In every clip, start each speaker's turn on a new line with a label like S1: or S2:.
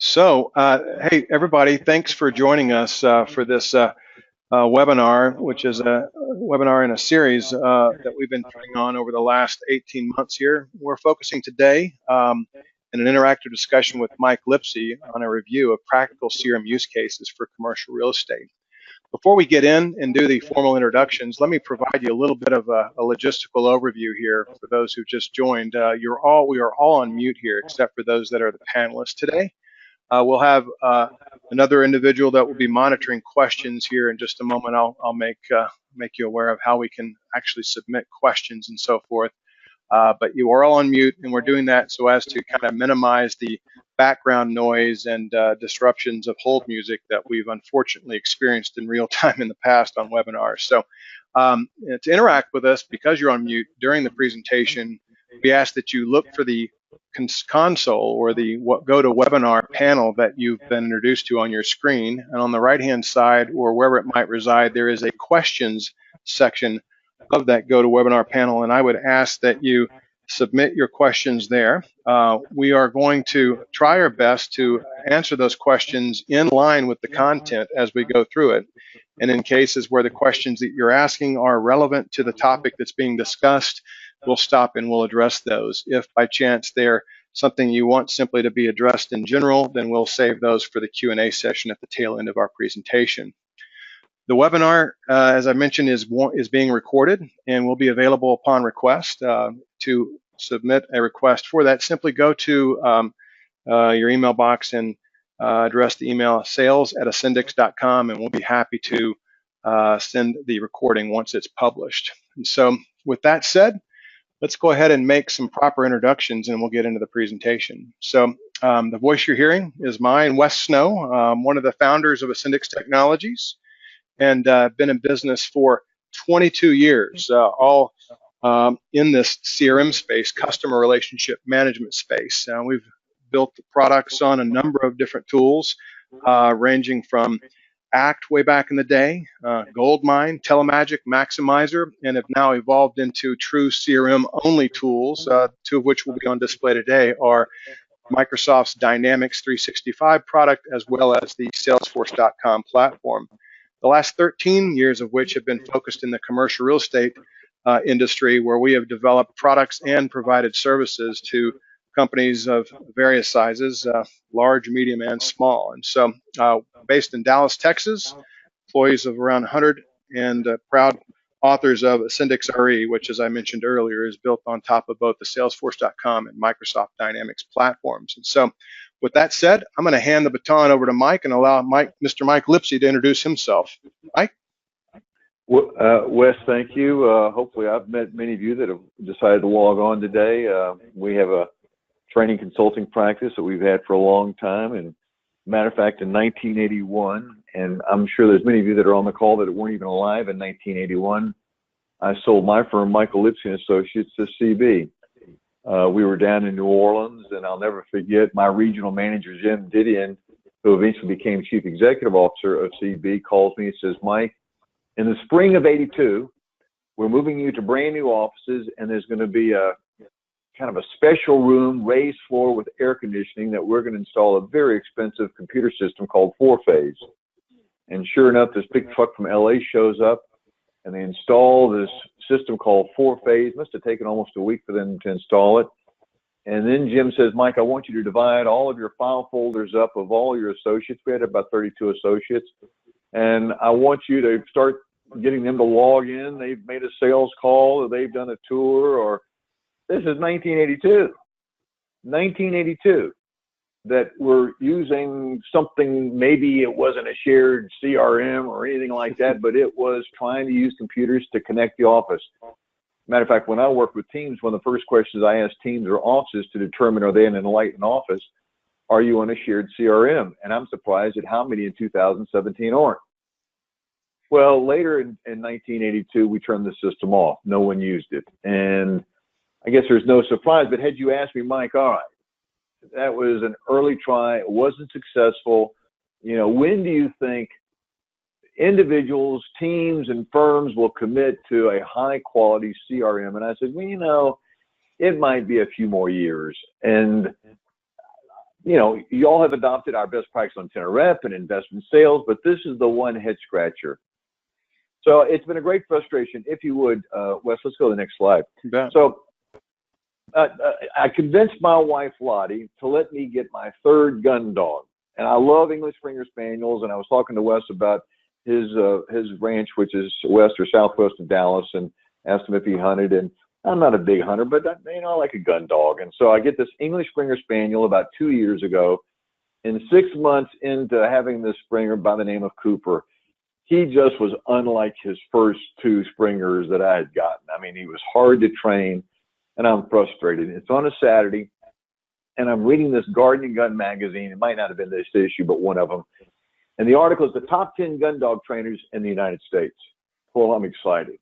S1: Hey, everybody, thanks for joining us for this webinar, which is a webinar in a series that we've been putting on over the last 18 months here. We're focusing today in an interactive discussion with Mike Lipsey on a review of practical CRM use cases for commercial real estate. Before we get in and do the formal introductions, let me provide you a little bit of a logistical overview here for those who just joined. We are all on mute here except for those that are the panelists today. We'll have another individual that will be monitoring questions here in just a moment. I'll make you aware of how we can actually submit questions and so forth. But you are all on mute, and we're doing that so as to kind of minimize the background noise and disruptions of hold music that we've unfortunately experienced in real time in the past on webinars. So to interact with us, because you're on mute during the presentation, we ask that you look for the console or the GoToWebinar panel that you've been introduced to on your screen, and on the right-hand side or wherever it might reside, there is a questions section of that GoToWebinar panel, and I would ask that you submit your questions there. We are going to try our best to answer those questions in line with the content as we go through it. And in cases where the questions that you're asking are relevant to the topic that's being discussed, we'll stop and we'll address those. If by chance they're something you want simply to be addressed in general, then we'll save those for the Q&A session at the tail end of our presentation. The webinar, as I mentioned, is being recorded and will be available upon request. To submit a request for that, simply go to your email box and address the email sales@ascendix.com, and we'll be happy to send the recording once it's published. And so with that said, let's go ahead and make some proper introductions and we'll get into the presentation. So the voice you're hearing is mine, Wes Snow, one of the founders of Ascendix Technologies, and been in business for 22 years, all in this CRM space, customer relationship management space. We've built the products on a number of different tools, ranging from ACT way back in the day, Goldmine, Telemagic, Maximizer, and have now evolved into true CRM only tools, two of which will be on display today are Microsoft's Dynamics 365 product, as well as the Salesforce.com platform. The last 13 years of which have been focused in the commercial real estate industry, where we have developed products and provided services to companies of various sizes, large, medium, and small. And so based in Dallas, Texas, employees of around 100, and proud authors of Ascendix RE, which, as I mentioned earlier, is built on top of both the Salesforce.com and Microsoft Dynamics platforms. And so with that said, I'm going to hand the baton over to Mike and allow Mr. Mike Lipsey to introduce himself. Mike?
S2: Wes, thank you. Hopefully I've met many of you that have decided to log on today. We have a training consulting practice that we've had for a long time, and matter of fact, in 1981, and I'm sure there's many of you that are on the call that weren't even alive in 1981, I sold my firm, Michael Lipsey & Associates, to CB. We were down in New Orleans, and I'll never forget my regional manager, Jim Didion, who eventually became Chief Executive Officer of CB, calls me and says, Mike, in the spring of '82, we're moving you to brand new offices, and there's going to be a kind of a special room, raised floor with air conditioning, that we're going to install a very expensive computer system called 4-phase. And sure enough, this big truck from LA shows up, and they install this system called 4-phase. Must have taken almost a week for them to install it. And then Jim says, Mike, I want you to divide all of your file folders up of all your associates. We had about 32 associates. And I want you to start getting them to log in. They've made a sales call, or they've done a tour, or this is 1982, that we're using something, maybe it wasn't a shared CRM or anything like that, but it was trying to use computers to connect the office. Matter of fact, when I work with teams, one of the first questions I ask teams or offices to determine, are they in an enlightened office? Are you on a shared CRM? And I'm surprised at how many in 2017 aren't. Well, later in 1982, we turned the system off. No one used it. And I guess there's no surprise, but had you asked me, Mike, all right, that was an early try, it wasn't successful. You know, when do you think individuals, teams, and firms will commit to a high quality CRM? And I said, well, you know, it might be a few more years. And you know, you all have adopted our best practice on tenant rep and investment sales, but this is the one head scratcher. So it's been a great frustration. If you would, Wes, let's go to the next slide. So I convinced my wife, Lottie, to let me get my third gun dog. And I love English Springer Spaniels. And I was talking to Wes about his ranch, which is west or southwest of Dallas, and asked him if he hunted. And I'm not a big hunter, but you know, I like a gun dog. And so I get this English Springer Spaniel about 2 years ago. And 6 months into having this Springer by the name of Cooper, he just was unlike his first two Springers that I had gotten. I mean, he was hard to train, and I'm frustrated. It's on a Saturday, and I'm reading this Garden & Gun magazine. It might not have been this issue, but one of them. And the article is the top 10 gun dog trainers in the United States. Well, I'm excited.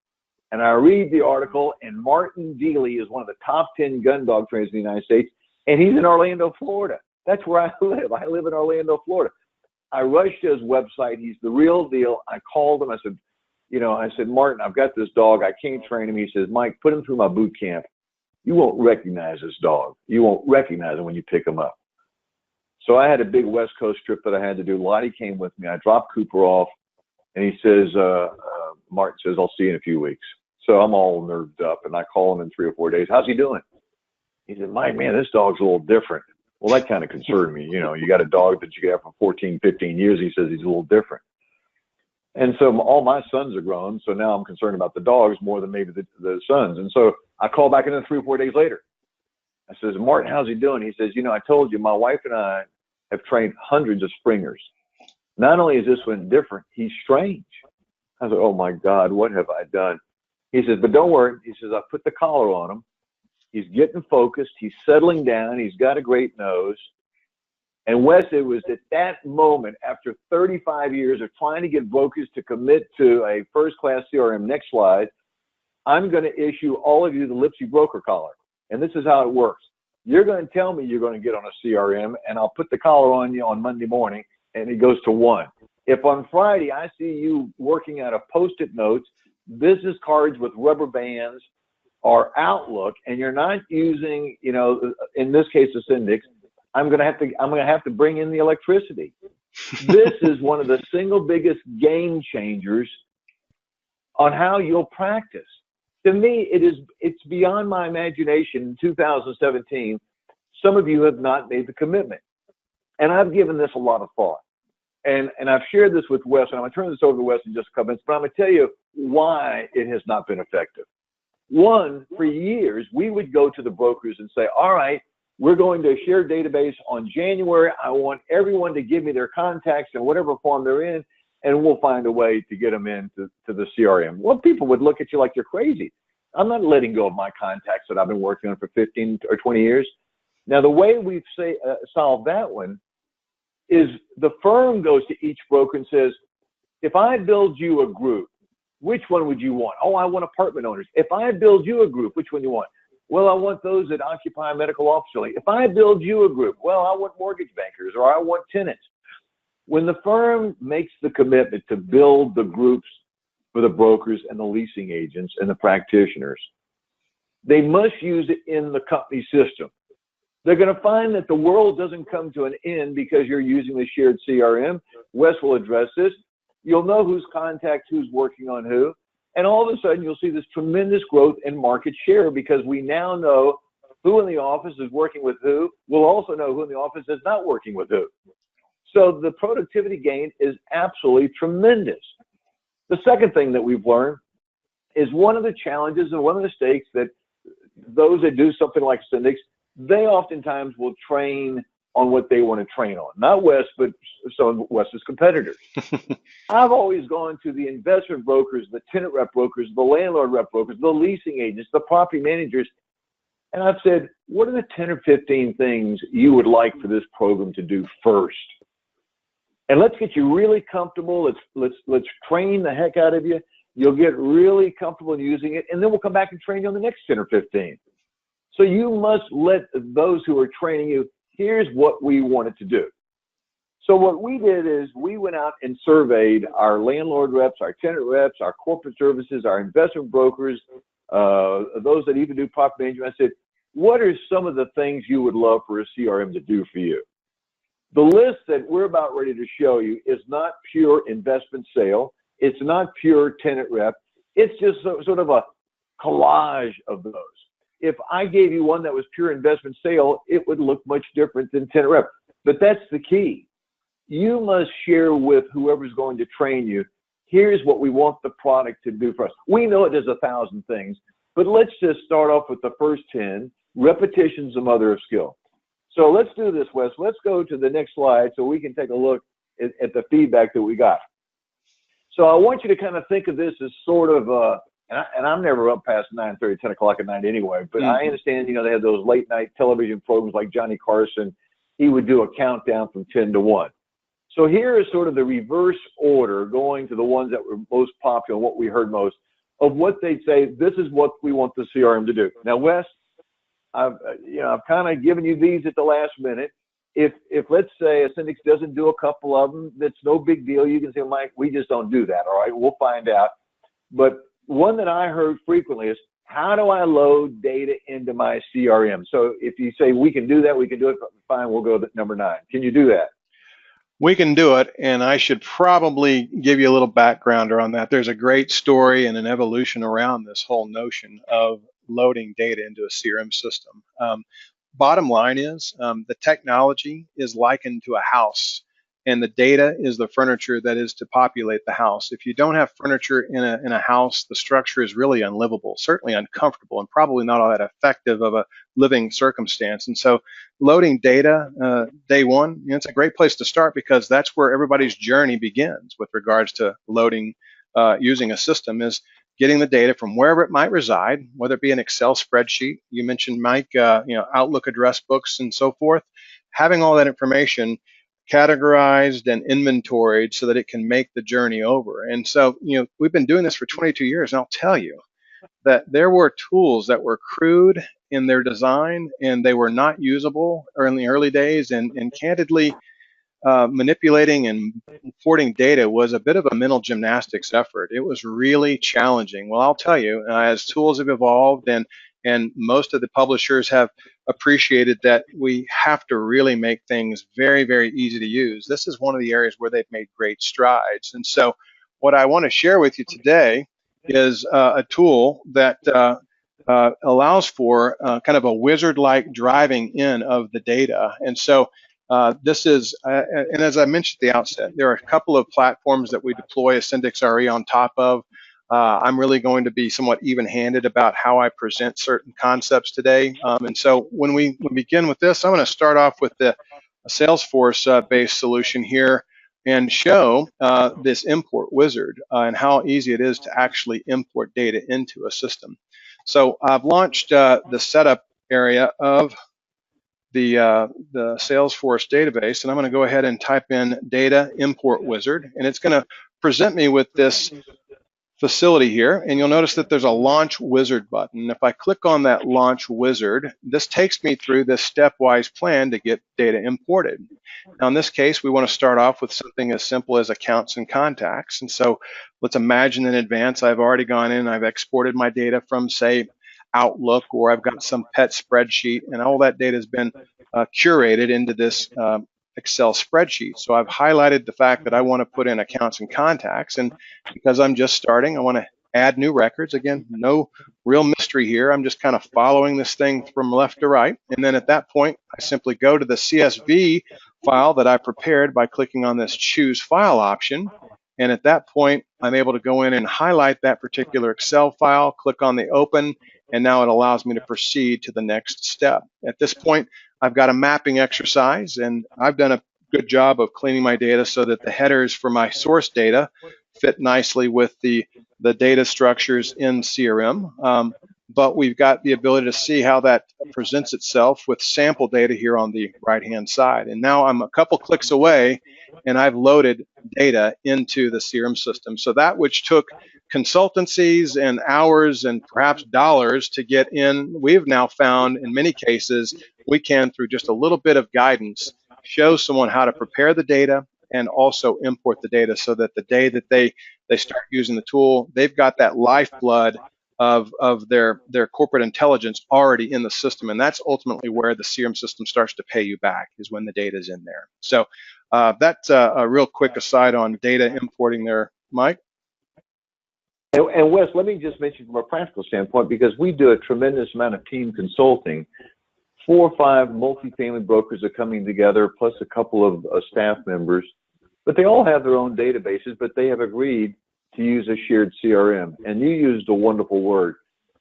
S2: And I read the article, and Martin Dealey is one of the top 10 gun dog trainers in the United States, and he's in Orlando, Florida. That's where I live. I live in Orlando, Florida. I rushed to his website. He's the real deal. I called him. I said, you know, Martin, I've got this dog. I can't train him. He says, Mike, put him through my boot camp. You won't recognize this dog. You won't recognize him when you pick him up. So I had a big West Coast trip that I had to do. Lottie came with me. I dropped Cooper off, and he says, Martin says, I'll see you in a few weeks. So I'm all nerved up, and I call him in 3 or 4 days. How's he doing? He said, Mike, man, this dog's a little different. Well, that kind of concerned me. You know, you got a dog that you get for 14, 15 years. He says he's a little different. And so all my sons are grown. So now I'm concerned about the dogs more than maybe the sons. And so I call back in 3 or 4 days later. I says, Martin, how's he doing? He says, you know, I told you, my wife and I have trained hundreds of Springers. Not only is this one different, he's strange. I said, oh my God, what have I done? He says, but don't worry. He says, I put the collar on him. He's getting focused. He's settling down. He's got a great nose. And Wes, it was at that moment, after 35 years of trying to get brokers to commit to a first-class CRM, next slide, I'm going to issue all of you the Lipsey broker collar. And this is how it works. You're going to tell me you're going to get on a CRM, and I'll put the collar on you on Monday morning, and it goes to 1. If on Friday I see you working out of Post-it notes, business cards with rubber bands, or Outlook, and you're not using, you know, in this case, Ascendix, I'm going to have to bring in the electricity. This is one of the single biggest game changers on how you'll practice. To me, it's beyond my imagination. In 2017, some of you have not made the commitment, and I've given this a lot of thought. And I've shared this with Wes, and I'm going to turn this over to Wes in just a couple minutes, but I'm going to tell you why it has not been effective. One, for years, we would go to the brokers and say, all right, we're going to a shared database on January. I want everyone to give me their contacts in whatever form they're in, and we'll find a way to get them into the CRM. Well, people would look at you like you're crazy. I'm not letting go of my contacts that I've been working on for 15 or 20 years. Now, the way we've solved that one is the firm goes to each broker and says, if I build you a group, which one would you want? Oh, I want apartment owners. If I build you a group, which one you want? Well, I want those that occupy a medical office building. If I build you a group, well, I want mortgage bankers, or I want tenants. When the firm makes the commitment to build the groups for the brokers and the leasing agents and the practitioners, they must use it in the company system. They're going to find that the world doesn't come to an end because you're using the shared CRM. Wes will address this. You'll know who's contacts, who's working on who. And all of a sudden, you'll see this tremendous growth in market share because we now know who in the office is working with who. We'll also know who in the office is not working with who. So the productivity gain is absolutely tremendous. The second thing that we've learned is one of the challenges and one of the mistakes that those that do something like Ascendix, they oftentimes will train on what they want to train on. Not Wes, but some of Wes's competitors. I've always gone to the investment brokers, the tenant rep brokers, the landlord rep brokers, the leasing agents, the property managers, and I've said, what are the 10 or 15 things you would like for this program to do first? And let's get you really comfortable. Let's train the heck out of you. You'll get really comfortable in using it, and then we'll come back and train you on the next 10 or 15. So you must let those who are training you, here's what we wanted to do. So what we did is we went out and surveyed our landlord reps, our tenant reps, our corporate services, our investment brokers, those that even do property management. I said, what are some of the things you would love for a CRM to do for you? The list that we're about ready to show you is not pure investment sale. It's not pure tenant rep. It's just sort of a collage of those. If I gave you one that was pure investment sale, it would look much different than tenant rep. But that's the key. You must share with whoever's going to train you, here's what we want the product to do for us. We know it does 1,000 things, but let's just start off with the first 10. Repetition's the mother of skill. So let's do this, Wes. Let's go to the next slide so we can take a look at the feedback that we got. So I want you to kind of think of this as sort of, and I'm never up past 9:30, 10 o'clock at night anyway, but I understand, you know, they have those late night television programs like Johnny Carson. He would do a countdown from 10 to 1. So here is sort of the reverse order, going to the ones that were most popular, what we heard most, of what they'd say, this is what we want the CRM to do. Now, Wes, I've kind of given you these at the last minute. If let's say Ascendix doesn't do a couple of them, that's no big deal. You can say, Mike, we just don't do that. All right, we'll find out. But one that I heard frequently is, how do I load data into my CRM? So if you say we can do that, we can do it. Fine, we'll go to number 9. Can you do that?
S1: We can do it, and I should probably give you a little backgrounder on that. There's a great story and an evolution around this whole notion of loading data into a CRM system. Bottom line is the technology is likened to a house, and the data is the furniture that is to populate the house. If you don't have furniture in a house, the structure is really unlivable, certainly uncomfortable, and probably not all that effective of a living circumstance. And so loading data day one, it's a great place to start, because that's where everybody's journey begins with regards to loading using a system, is getting the data from wherever it might reside, whether it be an Excel spreadsheet. You mentioned, Mike, Outlook address books and so forth. Having all that information categorized and inventoried so that it can make the journey over. And so, we've been doing this for 22 years, and I'll tell you that there were tools that were crude in their design, and they were not usable in the early days, and candidly, manipulating and importing data was a bit of a mental gymnastics effort. It was really challenging. Well, I'll tell you, as tools have evolved, and most of the publishers have appreciated that we have to really make things very, very easy to use. This is one of the areas where they've made great strides. And so what I want to share with you today is a tool that allows for kind of a wizard-like driving in of the data. And so this is, and as I mentioned at the outset, there are a couple of platforms that we deploy Ascendix RE on top of. I'm really going to be somewhat even-handed about how I present certain concepts today. And so when we begin with this, I'm going to start off with the Salesforce-based solution here and show this import wizard and how easy it is to actually import data into a system. So I've launched the setup area of the Salesforce database, and I'm going to go ahead and type in data import wizard, and it's going to present me with this facility here, and you'll notice that there's a launch wizard button. If I click on that launch wizard, this takes me through this stepwise plan to get data imported. Now in this case, we want to start off with something as simple as accounts and contacts. And so let's imagine in advance I've already gone in and I've exported my data from, say, Outlook, or I've got some pet spreadsheet, and all that data has been curated into this Excel spreadsheet. So I've highlighted the fact that I want to put in accounts and contacts, and because I'm just starting, I want to add new records. Again, no real mystery here. I'm just kind of following this thing from left to right, and then at that point, I simply go to the CSV file that I prepared by clicking on this Choose File option, and at that point, I'm able to go in and highlight that particular Excel file, click on the Open, and now it allows me to proceed to the next step. At this point, I've got a mapping exercise, and I've done a good job of cleaning my data so that the headers for my source data fit nicely with the data structures in CRM. But we've got the ability to see how that presents itself with sample data here on the right-hand side. And now I'm a couple clicks away, and I've loaded data into the CRM system. So that which took consultancies and hours and perhaps dollars to get in, we've now found in many cases we can, through just a little bit of guidance, show someone how to prepare the data and also import the data, so that the day that they start using the tool, they've got that lifeblood of their corporate intelligence already in the system, and that's ultimately where the CRM system starts to pay you back, is when the data is in there. So that's a real quick aside on data importing there, Mike.
S2: And Wes, let me just mention from a practical standpoint, because we do a tremendous amount of team consulting. 4 or 5 multifamily brokers are coming together, plus a couple of staff members, but they all have their own databases, but they have agreed to use a shared CRM. And you used a wonderful word.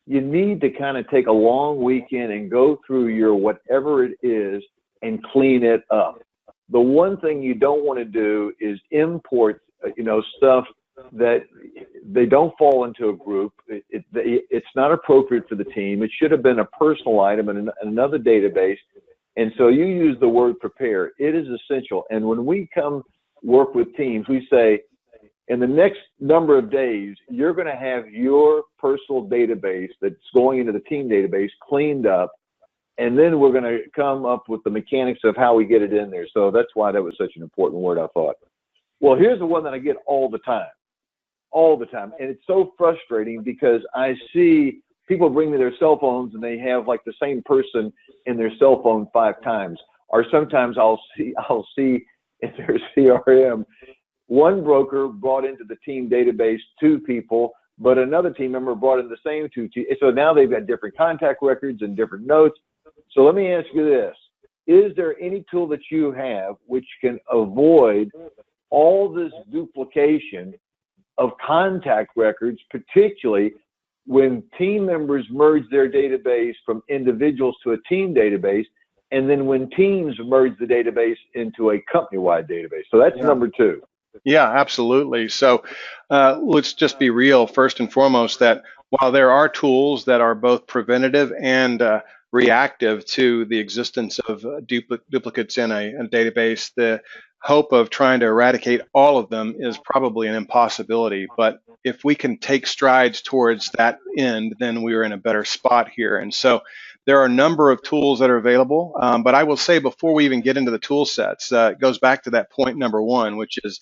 S2: You need to kind of take a long weekend and go through your whatever it is and clean it up. The one thing you don't want to do is import, stuff that they don't fall into a group. It's not appropriate for the team. It should have been a personal item in another database. And so you use the word prepare. It is essential. And when we come work with teams, we say, in the next number of days, you're going to have your personal database that's going into the team database cleaned up. And then we're going to come up with the mechanics of how we get it in there. So that's why that was such an important word, I thought. Well, here's the one that I get all the time. And it's so frustrating because I see people bring me their cell phones and they have like the same person in their cell phone 5 times. Or sometimes I'll see in their CRM, one broker brought into the team database 2 people, but another team member brought in the same 2. So now they've got different contact records and different notes. So let me ask you this. Is there any tool that you have which can avoid all this duplication of contact records, particularly when team members merge their database from individuals to a team database, and then when teams merge the database into a company-wide database? So that's number 2.
S1: Yeah, absolutely. So let's just be real first and foremost that while there are tools that are both preventative and reactive to the existence of duplicates in a database, the hope of trying to eradicate all of them is probably an impossibility. But if we can take strides towards that end, then we're in a better spot here. And so there are a number of tools that are available, but I will say before we even get into the tool sets, it goes back to that point number 1, which is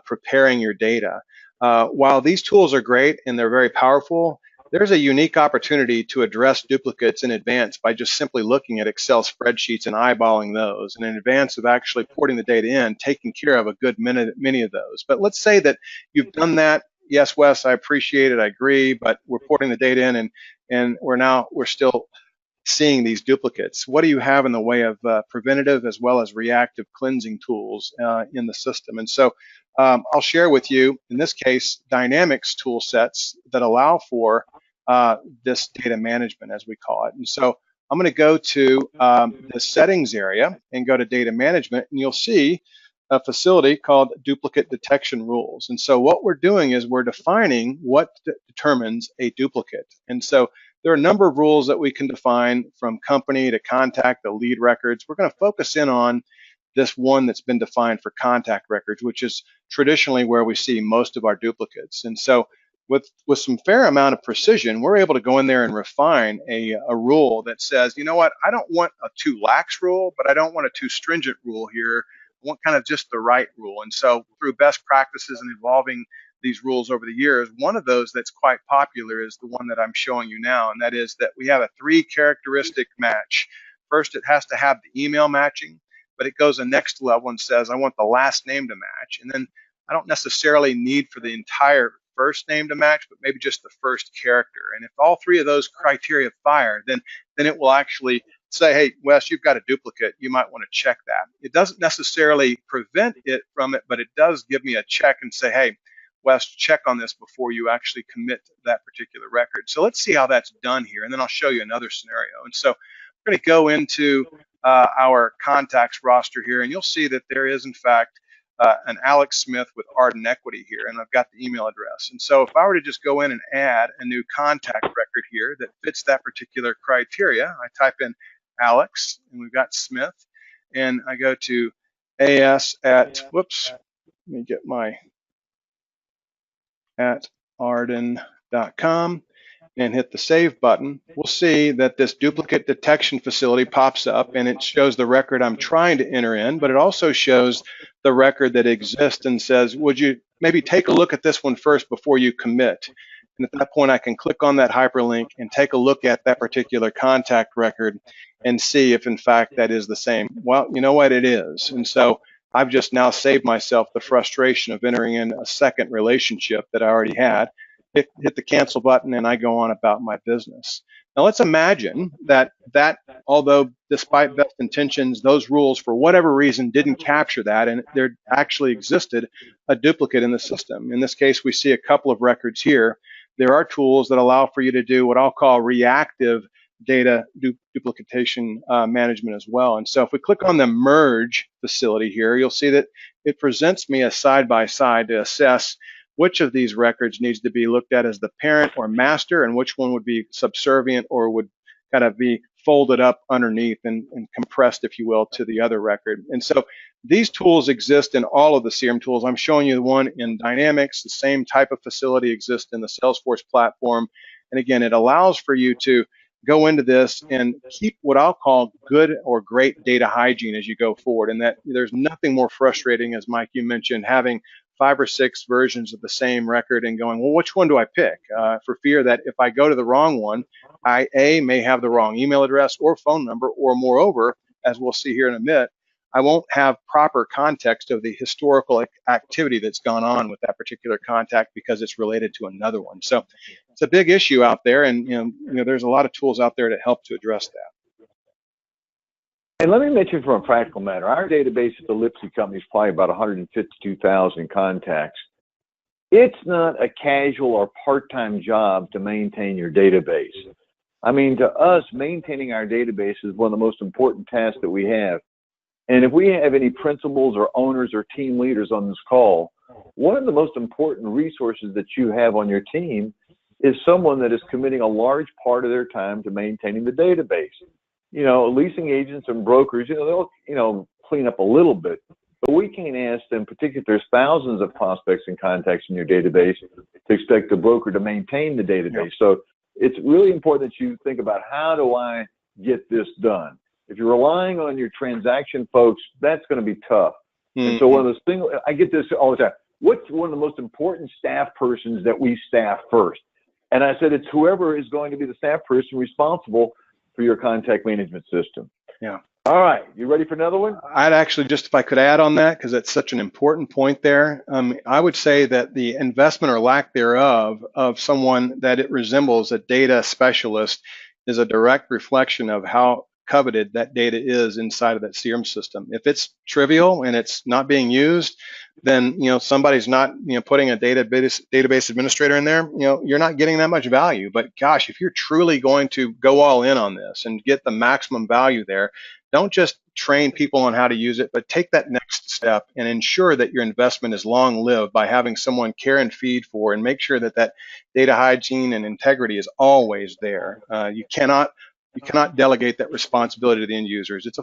S1: preparing your data. While these tools are great and they're very powerful, there's a unique opportunity to address duplicates in advance by just simply looking at Excel spreadsheets and eyeballing those, and in advance of actually porting the data in, taking care of a good many of those. But let's say that you've done that. Yes, Wes, I appreciate it, I agree, but we're porting the data in and we're still seeing these duplicates. What do you have in the way of preventative as well as reactive cleansing tools in the system? And so I'll share with you, in this case, Dynamics tool sets that allow for this data management, as we call it. And so I'm going to go to the settings area and go to data management, and you'll see a facility called duplicate detection rules. And so what we're doing is we're defining what determines a duplicate. And so there are a number of rules that we can define, from company to contact to lead records. We're going to focus in on this one that's been defined for contact records, which is traditionally where we see most of our duplicates. And so with some fair amount of precision, we're able to go in there and refine a rule that says, you know what, I don't want a too lax rule, but I don't want a too stringent rule here. I want kind of just the right rule. And so through best practices and evolving these rules over the years, one of those that's quite popular is the one that I'm showing you now, and that is that we have a 3 characteristic match. First, it has to have the email matching, but it goes the next level and says, I want the last name to match. And then I don't necessarily need for the entire first name to match, but maybe just the first character. And if all 3 of those criteria fire, then it will actually say, hey, Wes, you've got a duplicate. You might want to check that. It doesn't necessarily prevent it from it, but it does give me a check and say, hey, Wes, check on this before you actually commit to that particular record. So let's see how that's done here, and then I'll show you another scenario. And so we're going to go into our contacts roster here, and you'll see that there is, in fact, an Alex Smith with Arden Equity here, and I've got the email address. And so if I were to just go in and add a new contact record here that fits that particular criteria, I type in Alex, and we've got Smith, and I go to AS at, whoops, let me get my at arden.com and hit the save button. We'll see that this duplicate detection facility pops up, and it shows the record I'm trying to enter in, but it also shows the record that exists and says, would you maybe take a look at this one first before you commit? And at that point, I can click on that hyperlink and take a look at that particular contact record and see if in fact that is the same. Well, you know what, it is. And so I've just now saved myself the frustration of entering in a second relationship that I already had. Hit the cancel button and I go on about my business. Now let's imagine that although despite best intentions, those rules for whatever reason didn't capture that, and there actually existed a duplicate in the system. In this case, we see a couple of records here. There are tools that allow for you to do what I'll call reactive data duplication management as well. And so if we click on the merge facility here, you'll see that it presents me a side-by-side to assess which of these records needs to be looked at as the parent or master, and which one would be subservient or would kind of be folded up underneath and compressed, if you will, to the other record. And so these tools exist in all of the CRM tools. I'm showing you the one in Dynamics. The same type of facility exists in the Salesforce platform. And again, it allows for you to go into this and keep what I'll call good or great data hygiene as you go forward. And that there's nothing more frustrating, as Mike, you mentioned, having 5 or 6 versions of the same record and going, well, which one do I pick? For fear that if I go to the wrong one, I may have the wrong email address or phone number, or moreover, as we'll see here in a minute, I won't have proper context of the historical activity that's gone on with that particular contact because it's related to another one. So it's a big issue out there, and there's a lot of tools out there to help to address that.
S2: And let me mention from a practical matter, our database at the Lipsey company is probably about 152,000 contacts. It's not a casual or part-time job to maintain your database. I mean, to us, maintaining our database is one of the most important tasks that we have. And if we have any principals or owners or team leaders on this call, one of the most important resources that you have on your team is someone that is committing a large part of their time to maintaining the database. Leasing agents and brokers, they'll, clean up a little bit, but we can't ask them, particularly if there's thousands of prospects and contacts in your database, to expect the broker to maintain the database. So it's really important that you think about, how do I get this done? If you're relying on your transaction folks, that's going to be tough. Mm-hmm. And so one of those things, I get this all the time, what's one of the most important staff persons that we staff first? And I said, it's whoever is going to be the staff person responsible for your contact management system.
S1: Yeah.
S2: All right. You ready for another one?
S1: I'd actually, just if I could add on that, because it's such an important point there, I would say that the investment or lack thereof of someone that it resembles a data specialist is a direct reflection of how coveted that data is inside of that CRM system. If it's trivial and it's not being used, then somebody's not putting a database administrator in there. You're not getting that much value. But gosh, if you're truly going to go all in on this and get the maximum value there, don't just train people on how to use it, but take that next step and ensure that your investment is long lived by having someone care and feed for, and make sure that that data hygiene and integrity is always there. You cannot delegate that responsibility to the end users. It's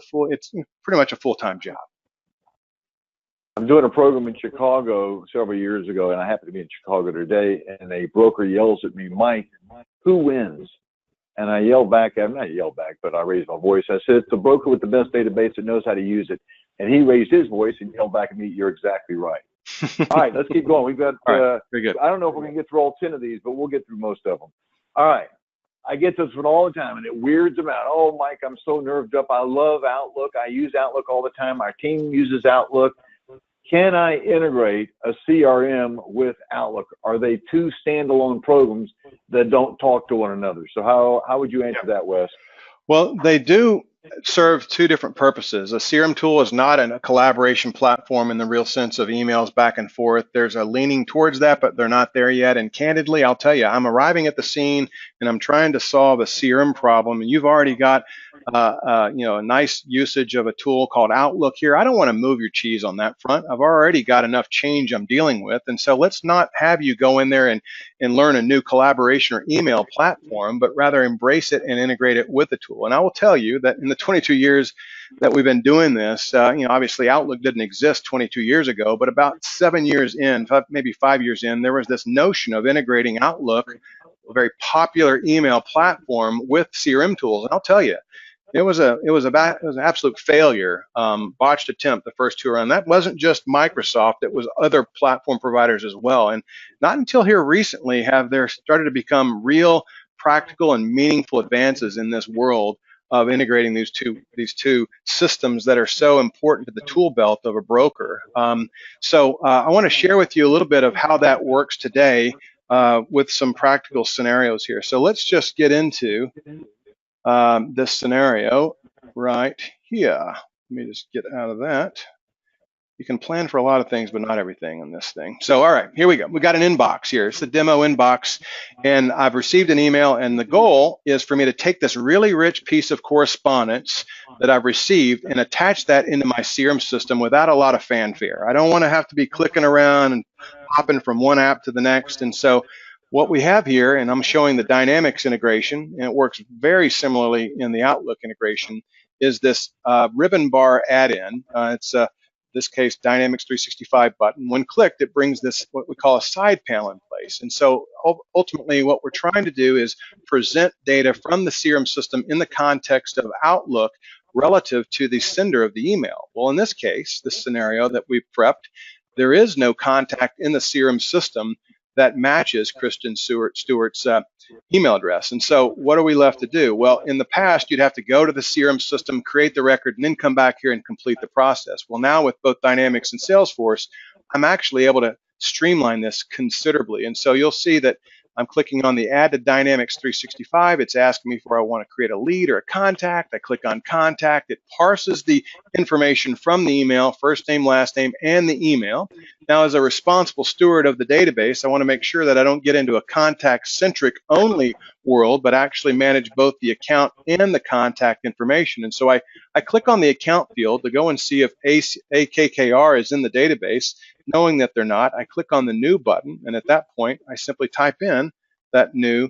S1: pretty much a full-time job.
S2: I'm doing a program in Chicago several years ago, and I happen to be in Chicago today, and a broker yells at me, Mike, who wins? And I yell back at him, not yell back, but I raised my voice. I said, it's the broker with the best database that knows how to use it. And he raised his voice and yelled back at me, you're exactly right. All right, let's keep going. We've got,
S1: right, very good.
S2: I don't know if we're going to get through all 10 of these, but we'll get through most of them. All right. I get this one all the time, and it weirds them out. Oh, Mike, I'm so nerved up. I love Outlook. I use Outlook all the time. Our team uses Outlook. Can I integrate a CRM with Outlook? Are they two standalone programs that don't talk to one another? So how would you answer that, Wes?
S1: Well, they do serve two different purposes. A CRM tool is not a collaboration platform in the real sense of emails back and forth. There's a leaning towards that, but they're not there yet. And candidly, I'll tell you, I'm arriving at the scene and I'm trying to solve a CRM problem, and you've already got a nice usage of a tool called Outlook here. I don't want to move your cheese on that front. I've already got enough change I'm dealing with. And so let's not have you go in there and learn a new collaboration or email platform, but rather embrace it and integrate it with the tool. And I will tell you that in the 22 years that we've been doing this, obviously Outlook didn't exist 22 years ago, but about 7 years in, maybe 5 years in, there was this notion of integrating Outlook, a very popular email platform, with CRM tools. And I'll tell you, It was an absolute failure, botched attempt the first two around. That wasn't just Microsoft; it was other platform providers as well. And not until here recently have there started to become real, practical, and meaningful advances in this world of integrating these two systems that are so important to the tool belt of a broker. So I want to share with you a little bit of how that works today with some practical scenarios here. So let's just get into this scenario right here. Let me just get out of that. You can plan for a lot of things, but not everything in this thing. So, all right, here we go. We got an inbox here. It's the demo inbox, and I've received an email, and the goal is for me to take this really rich piece of correspondence that I've received and attach that into my CRM system without a lot of fanfare. I don't want to have to be clicking around and hopping from one app to the next. And so what we have here, and I'm showing the Dynamics integration, and it works very similarly in the Outlook integration, is this ribbon bar add-in. It's this case, Dynamics 365 button. When clicked, it brings this, what we call a side panel in place. And so ultimately what we're trying to do is present data from the CRM system in the context of Outlook relative to the sender of the email. Well, in this case, this scenario that we've prepped, there is no contact in the CRM system that matches Kristen Stewart's email address. And so what are we left to do? Well, in the past, you'd have to go to the CRM system, create the record, and then come back here and complete the process. Well, now with both Dynamics and Salesforce, I'm actually able to streamline this considerably. And so you'll see that I'm clicking on the Add to Dynamics 365. It's asking me if I want to create a lead or a contact. I click on Contact. It parses the information from the email, first name, last name, and the email. Now, as a responsible steward of the database, I want to make sure that I don't get into a contact-centric only world, but actually manage both the account and the contact information. And so I click on the account field to go and see if AKKR is in the database. Knowing that they're not, I click on the New button, and at that point, I simply type in that new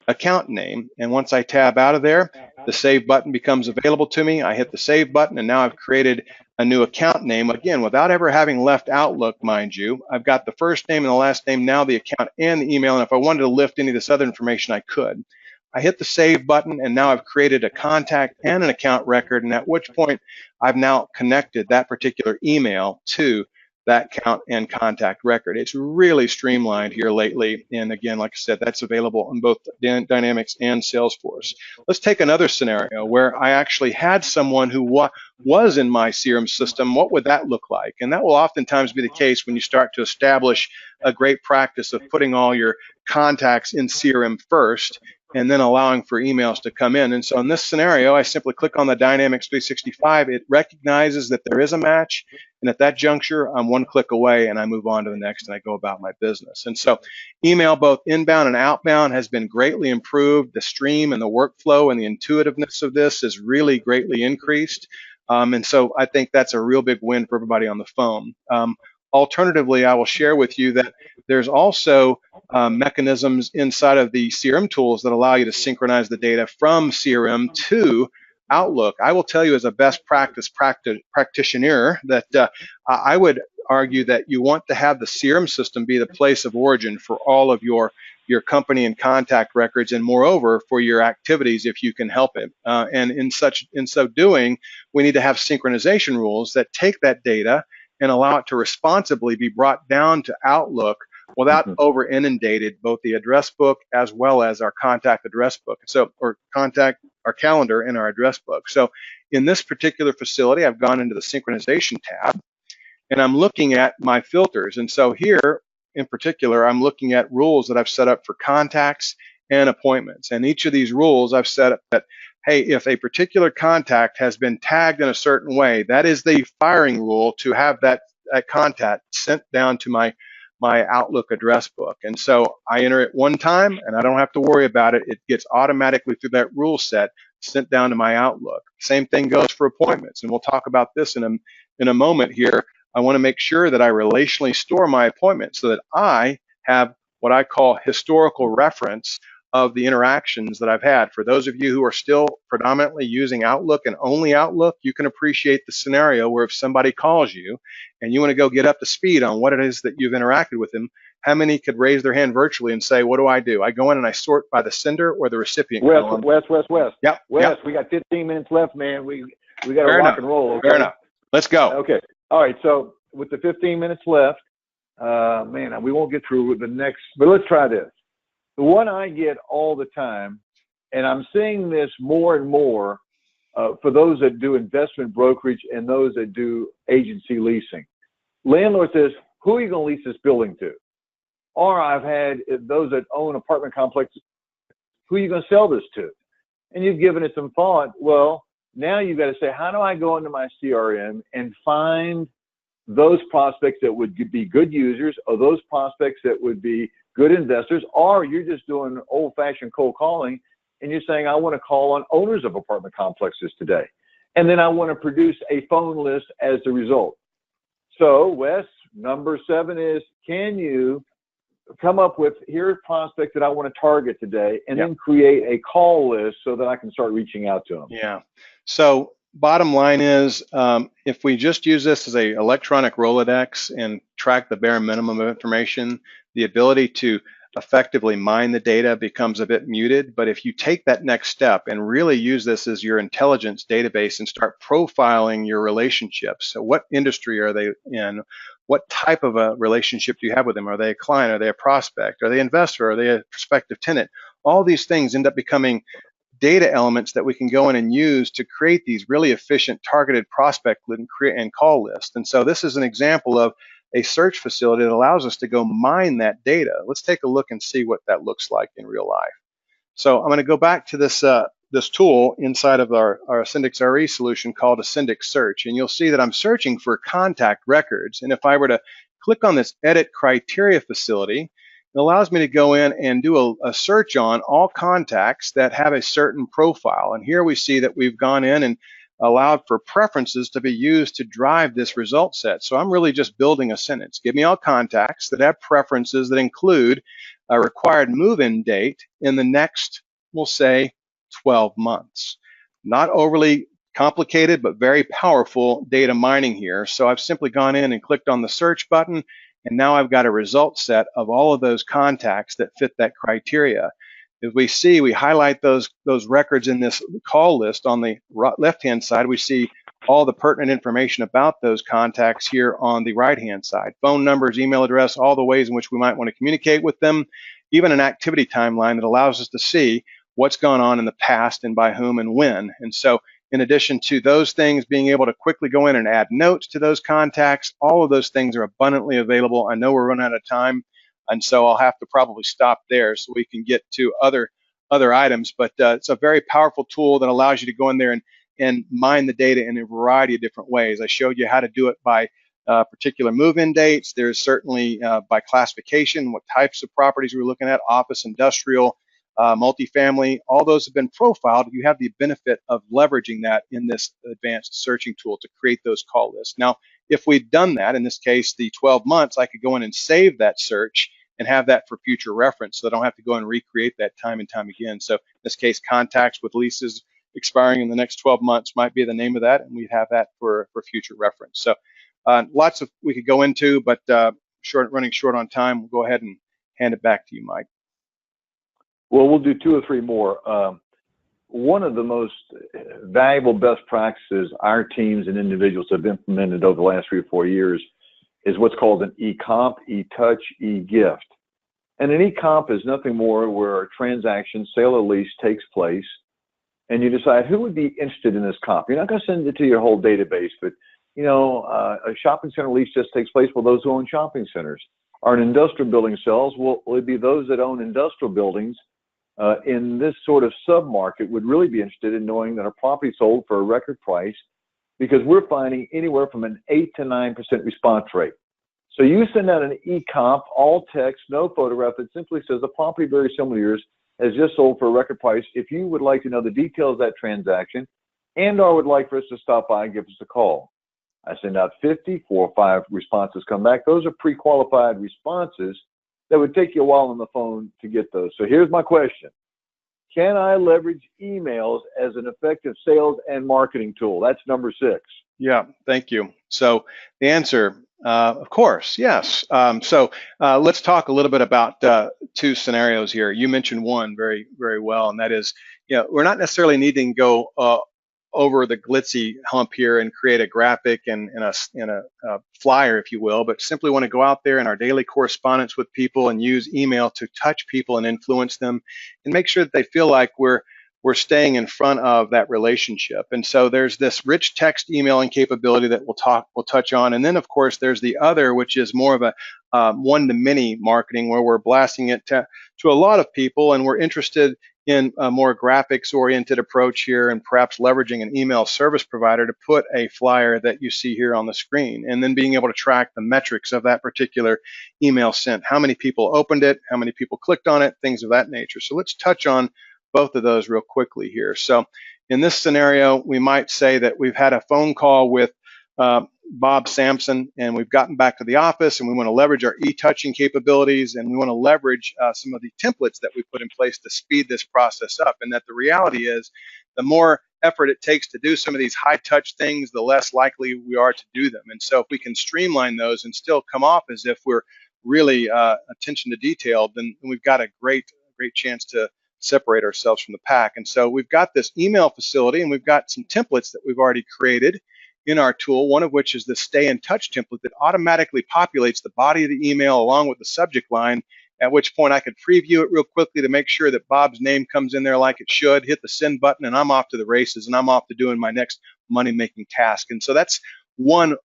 S1: account name. And once I tab out of there, the Save button becomes available to me. I hit the Save button, and now I've created a new account name, again, without ever having left Outlook, mind you. I've got the first name and the last name, now the account and the email, and if I wanted to lift any of this other information, I could. I hit the Save button, and now I've created a contact and an account record, and at which point I've now connected that particular email to that count and contact record. It's really streamlined here lately. And again, like I said, that's available on both Dynamics and Salesforce. Let's take another scenario where I actually had someone who was in my CRM system. What would that look like? And that will oftentimes be the case when you start to establish a great practice of putting all your contacts in CRM first and then allowing for emails to come in. And so in this scenario, I simply click on the Dynamics 365. It recognizes that there is a match. And at that juncture, I'm one click away and I move on to the next and I go about my business. And so email, both inbound and outbound, has been greatly improved. The stream and the workflow and the intuitiveness of this is really greatly increased. And so I think that's a real big win for everybody on the phone. Alternatively, I will share with you that there's also mechanisms inside of the CRM tools that allow you to synchronize the data from CRM to Outlook. I will tell you as a best practice practitioner that I would argue that you want to have the CRM system be the place of origin for all of your company and contact records, and moreover for your activities if you can help it. And in so doing, we need to have synchronization rules that take that data and allow it to responsibly be brought down to Outlook without over inundated both the address book as well as our contact address book. So, or contact, our calendar and our address book. So in this particular facility, I've gone into the synchronization tab and I'm looking at my filters. And so here in particular, I'm looking at rules that I've set up for contacts and appointments. And each of these rules I've set up that, hey, if a particular contact has been tagged in a certain way, that is the firing rule to have that contact sent down to my Outlook address book. And so I enter it one time and I don't have to worry about it. It gets automatically through that rule set sent down to my Outlook. Same thing goes for appointments. And we'll talk about this in a moment here. I want to make sure that I relationally store my appointments so that I have what I call historical reference of the interactions that I've had. For those of you who are still predominantly using Outlook and only Outlook, you can appreciate the scenario where if somebody calls you and you want to go get up to speed on what it is that you've interacted with them, How many could raise their hand virtually and say, what do? I go in and I sort by the sender or the recipient column.
S2: Wes.
S1: Yep.
S2: Wes, we got 15 minutes left, man. We got to
S1: Fair
S2: rock
S1: enough.
S2: and roll. Okay?
S1: Fair enough. Let's go.
S2: Okay. All right. So with the 15 minutes left, man, we won't get through with the next, but let's try this. The one I get all the time, and I'm seeing this more and more for those that do investment brokerage and those that do agency leasing. Landlord says, who are you going to lease this building to? Or I've had those that own apartment complexes, who are you going to sell this to? And you've given it some thought. Well, now you've got to say, how do I go into my CRM and find those prospects that would be good users, or those prospects that would be good investors, or you're just doing old-fashioned cold calling and you're saying, I want to call on owners of apartment complexes today. And then I want to produce a phone list as the result. So, Wes, number 7 is, can you come up with, here's prospects that I want to target today, and then create a call list so that I can start reaching out to them.
S1: Yeah. So bottom line is, if we just use this as a electronic Rolodex and track the bare minimum of information, the ability to effectively mine the data becomes a bit muted. But if you take that next step and really use this as your intelligence database and start profiling your relationships, so what industry are they in? What type of a relationship do you have with them? Are they a client? Are they a prospect? Are they an investor? Are they a prospective tenant? All these things end up becoming data elements that we can go in and use to create these really efficient targeted prospect and call lists. And so this is an example of a search facility that allows us to go mine that data. Let's take a look and see what that looks like in real life. So I'm going to go back to this this tool inside of our Ascendix RE solution called Ascendix Search, and you'll see that I'm searching for contact records. And if I were to click on this Edit Criteria facility, it allows me to go in and do a search on all contacts that have a certain profile. And here we see that we've gone in and allowed for preferences to be used to drive this result set. So I'm really just building a sentence. Give me all contacts that have preferences that include a required move-in date in the next, we'll say, 12 months. Not overly complicated, but very powerful data mining here. So I've simply gone in and clicked on the search button, and now I've got a result set of all of those contacts that fit that criteria. As we see, we highlight those records in this call list. On the left-hand side, we see all the pertinent information about those contacts here on the right-hand side. Phone numbers, email address, all the ways in which we might want to communicate with them, even an activity timeline that allows us to see what's gone on in the past and by whom and when. And so in addition to those things, being able to quickly go in and add notes to those contacts, all of those things are abundantly available. I know we're running out of time, and so I'll have to probably stop there so we can get to other items. But it's a very powerful tool that allows you to go in there and mine the data in a variety of different ways. I showed you how to do it by particular move-in dates. There's certainly by classification, what types of properties we're looking at, office, industrial, multifamily, all those have been profiled. You have the benefit of leveraging that in this advanced searching tool to create those call lists. Now, if we'd done that, in this case, the 12 months, I could go in and save that search and have that for future reference, so I don't have to go and recreate that time and time again. So in this case, contacts with leases expiring in the next 12 months might be the name of that, and we'd have that for future reference. So lots of we could go into, but running short on time, we'll go ahead and hand it back to you, Mike.
S2: Well, we'll do 2 or 3 more. One of the most valuable best practices our teams and individuals have implemented over the last 3 or 4 years is what's called an e-comp, e-touch, e-gift. And an e-comp is nothing more where a transaction, sale or lease, takes place, and you decide who would be interested in this comp. You're not going to send it to your whole database, but you know, a shopping center lease just takes place for those who own shopping centers. Or an industrial building sells, well, it'd be those that own industrial buildings in this sort of sub-market would really be interested in knowing that a property sold for a record price, because we're finding anywhere from an 8 to 9% response rate. So you send out an e-comp, all text, no photograph, that simply says a property very similar to yours has just sold for a record price. If you would like to know the details of that transaction and or would like for us to stop by and give us a call, I send out 50, 4 or 5 responses come back. Those are pre-qualified responses that would take you a while on the phone to get those. So here's my question. Can I leverage emails as an effective sales and marketing tool? That's number 6.
S1: Yeah, thank you. So the answer Of course, yes. Let's talk a little bit about two scenarios here. You mentioned one very, very well, and that is, we're not necessarily needing to go over the glitzy hump here and create a graphic and a flyer, if you will, but simply want to go out there in our daily correspondence with people and use email to touch people and influence them and make sure that they feel like we're staying in front of that relationship. And so there's this rich text emailing capability that we'll touch on. And then of course there's the other, which is more of a one-to-many marketing, where we're blasting it to a lot of people, and we're interested in a more graphics oriented approach here, and perhaps leveraging an email service provider to put a flyer that you see here on the screen, and then being able to track the metrics of that particular email sent, how many people opened it, how many people clicked on it, things of that nature. So let's touch on both of those real quickly here. So in this scenario, we might say that we've had a phone call with Bob Sampson, and we've gotten back to the office, and we want to leverage our e-touching capabilities, and we want to leverage some of the templates that we put in place to speed this process up. And that the reality is, the more effort it takes to do some of these high-touch things, the less likely we are to do them. And so if we can streamline those and still come off as if we're really attention to detail, then we've got a great chance to separate ourselves from the pack. And so we've got this email facility, and we've got some templates that we've already created in our tool, one of which is the stay in touch template that automatically populates the body of the email along with the subject line, at which point I could preview it real quickly to make sure that Bob's name comes in there like it should, hit the send button, and I'm off to the races, and I'm off to doing my next money-making task. And so that's one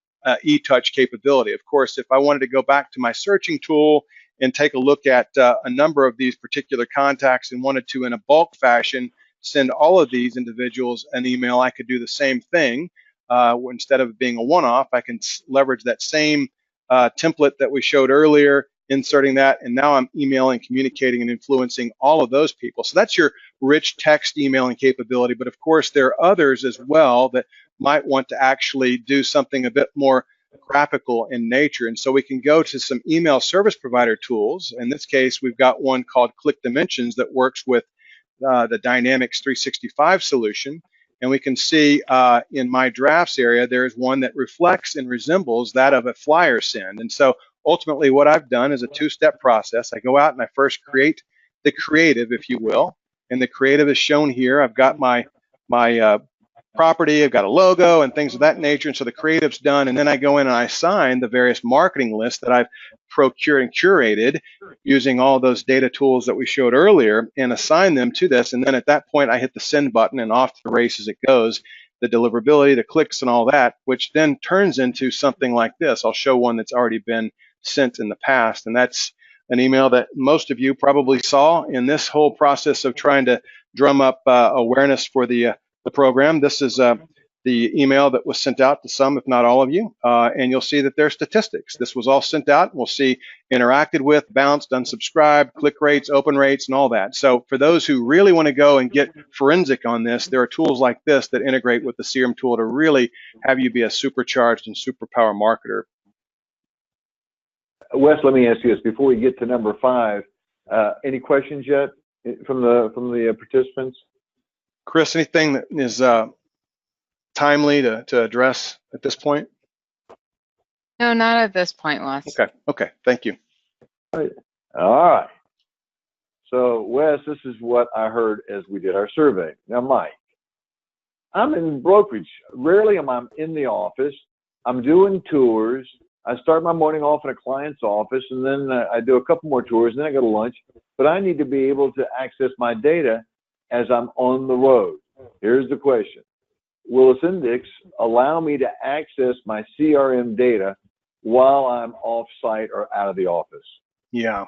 S1: e-touch capability. Of course, if I wanted to go back to my searching tool and take a look at a number of these particular contacts and wanted to, in a bulk fashion, send all of these individuals an email, I could do the same thing. Instead of being a one-off, I can leverage that same template that we showed earlier, inserting that, and now I'm emailing, communicating, and influencing all of those people. So that's your rich text emailing capability. But of course, there are others as well that might want to actually do something a bit more graphical in nature. And so we can go to some email service provider tools. In this case, we've got one called Click Dimensions that works with the Dynamics 365 solution. And we can see in my drafts area, there's one that reflects and resembles that of a flyer send. And so ultimately what I've done is a two-step process. I go out and I first create the creative, if you will. And the creative is shown here. I've got my property, I've got a logo and things of that nature. And so the creative's done. And then I go in and I assign the various marketing lists that I've procured and curated using all those data tools that we showed earlier, and assign them to this. And then at that point, I hit the send button, and off to the races it goes. The deliverability, the clicks, and all that, which then turns into something like this. I'll show one that's already been sent in the past. And that's an email that most of you probably saw in this whole process of trying to drum up awareness for the program. This is the email that was sent out to some, if not all of you, and you'll see that there are statistics. This was all sent out. We'll see interacted with, bounced, unsubscribed, click rates, open rates, and all that. So for those who really want to go and get forensic on this, there are tools like this that integrate with the CRM tool to really have you be a supercharged and superpower marketer.
S2: Wes, let me ask you this before we get to number 5. Any questions yet from the participants?
S1: Chris, anything that is timely to address at this point?
S3: No, not at this point, Wes.
S1: Okay, thank you.
S2: All right. So, Wes, this is what I heard as we did our survey. Now, Mike, I'm in brokerage. Rarely am I in the office. I'm doing tours. I start my morning off in a client's office, and then I do a couple more tours, and then I go to lunch. But I need to be able to access my data as I'm on the road. Here's the question. Will Ascendix allow me to access my CRM data while I'm off-site or out of the office?
S1: Yeah.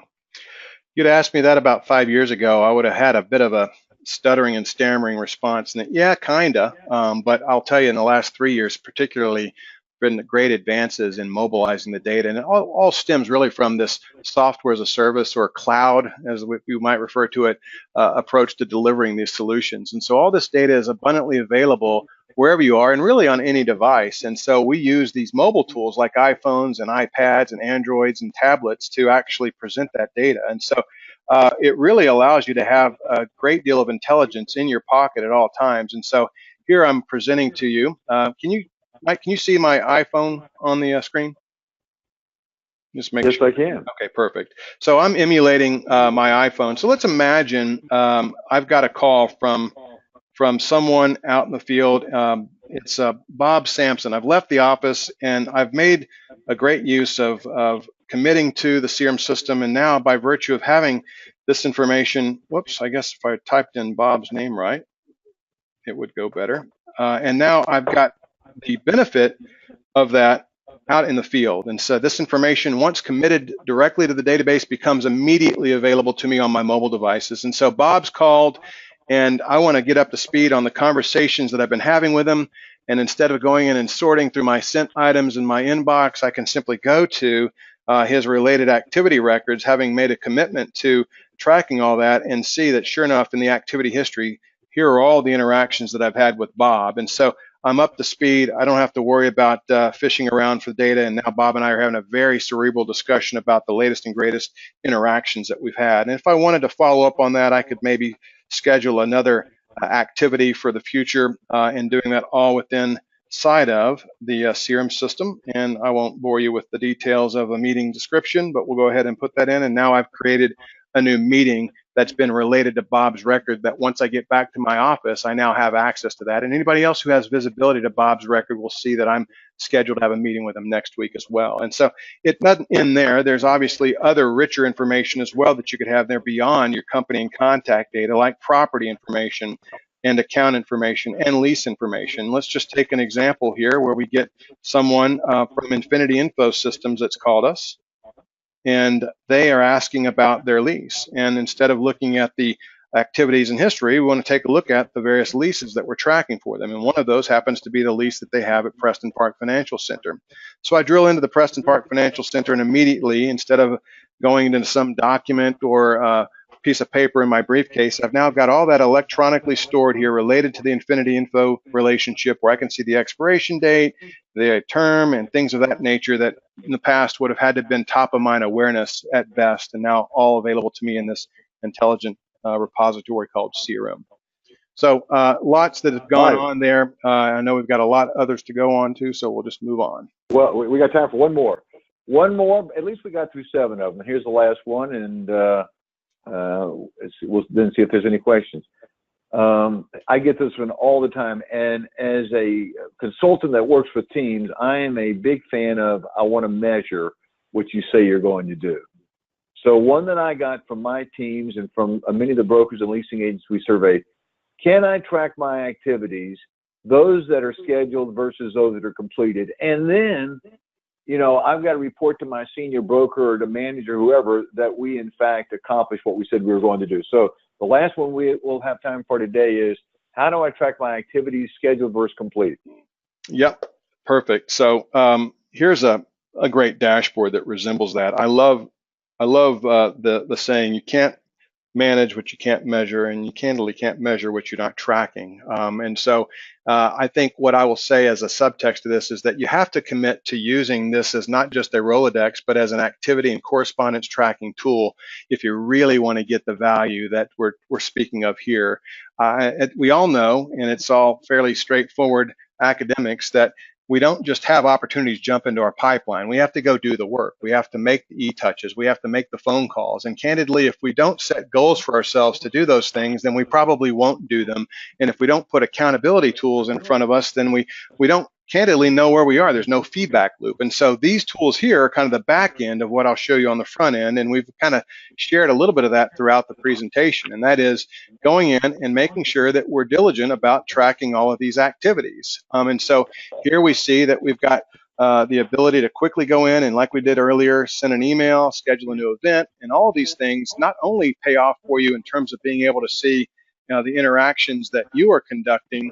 S1: You'd asked me that about 5 years ago, I would have had a bit of a stuttering and stammering response. And yeah, kinda. But I'll tell you, in the last 3 years, particularly, been great advances in mobilizing the data, and it all stems really from this software as a service, or cloud, as you might refer to it, approach to delivering these solutions. And so all this data is abundantly available wherever you are, and really on any device. And so we use these mobile tools like iPhones and iPads and Androids and tablets to actually present that data. And so it really allows you to have a great deal of intelligence in your pocket at all times. And so here I'm presenting to you. Mike, can you see my iPhone on the screen? Just make
S2: Yes,
S1: sure.
S2: I can.
S1: Okay, perfect. So I'm emulating my iPhone. So let's imagine I've got a call from someone out in the field. It's Bob Sampson. I've left the office and I've made a great use of committing to the CRM system. And now, by virtue of having this information, whoops, I guess if I typed in Bob's name right, it would go better. And now I've got the benefit of that out in the field. And so this information, once committed directly to the database, becomes immediately available to me on my mobile devices. And so Bob's called, and I want to get up to speed on the conversations that I've been having with him. And instead of going in and sorting through my sent items in my inbox, I can simply go to his related activity records, having made a commitment to tracking all that, and see that sure enough, in the activity history, here are all the interactions that I've had with Bob. And so I'm up to speed. I don't have to worry about fishing around for data. And now Bob and I are having a very cerebral discussion about the latest and greatest interactions that we've had. And if I wanted to follow up on that, I could maybe schedule another activity for the future, and doing that all within side of the CRM system. And I won't bore you with the details of a meeting description, but we'll go ahead and put that in. And now I've created a new meeting that's been related to Bob's record, that once I get back to my office, I now have access to that. And anybody else who has visibility to Bob's record will see that I'm scheduled to have a meeting with him next week as well. And so it doesn't end there. There's obviously other richer information as well that you could have there beyond your company and contact data, like property information and account information and lease information. Let's just take an example here where we get someone from Infinity Info Systems that's called us, and they are asking about their lease. And instead of looking at the activities and history, we want to take a look at the various leases that we're tracking for them. And one of those happens to be the lease that they have at Preston Park Financial Center. So I drill into the Preston Park Financial Center, and immediately, instead of going into some document or piece of paper in my briefcase, I've now got all that electronically stored here related to the Infinity Info relationship, where I can see the expiration date, the term, and things of that nature that in the past would have had to have been top of mind awareness at best, and now all available to me in this intelligent repository called CRM. So lots that have gone on there. I know we've got a lot of others to go on to, so we'll just move on.
S2: Well, we got time for one more. One more. At least we got through 7 of them. Here's the last one, and we'll then see if there's any questions. I get this one all the time, and as a consultant that works with teams, I am a big fan of, I want to measure what you say you're going to do. So one that I got from my teams and from many of the brokers and leasing agents we surveyed: can I track my activities, those that are scheduled versus those that are completed? And then, you know, I've got to report to my senior broker or the manager, whoever, that we in fact accomplished what we said we were going to do. So the last one we will have time for today is, how do I track my activities, scheduled versus completed?
S1: Yep, perfect. So here's a great dashboard that resembles that. I love the saying, you can't manage what you can't measure, and you candidly can't measure what you're not tracking. And so I think what I will say as a subtext to this is that you have to commit to using this as not just a Rolodex, but as an activity and correspondence tracking tool if you really want to get the value that we're speaking of here. We all know, and it's all fairly straightforward academics, that we don't just have opportunities jump into our pipeline. We have to go do the work. We have to make the e-touches. We have to make the phone calls. And candidly, if we don't set goals for ourselves to do those things, then we probably won't do them. And if we don't put accountability tools in front of us, then we don't candidly know where we are. There's no feedback loop. And so these tools here are kind of the back end of what I'll show you on the front end. And we've kind of shared a little bit of that throughout the presentation. And that is going in and making sure that we're diligent about tracking all of these activities. And so here we see that we've got the ability to quickly go in and, like we did earlier, send an email, schedule a new event, and all of these things not only pay off for you in terms of being able to see the interactions that you are conducting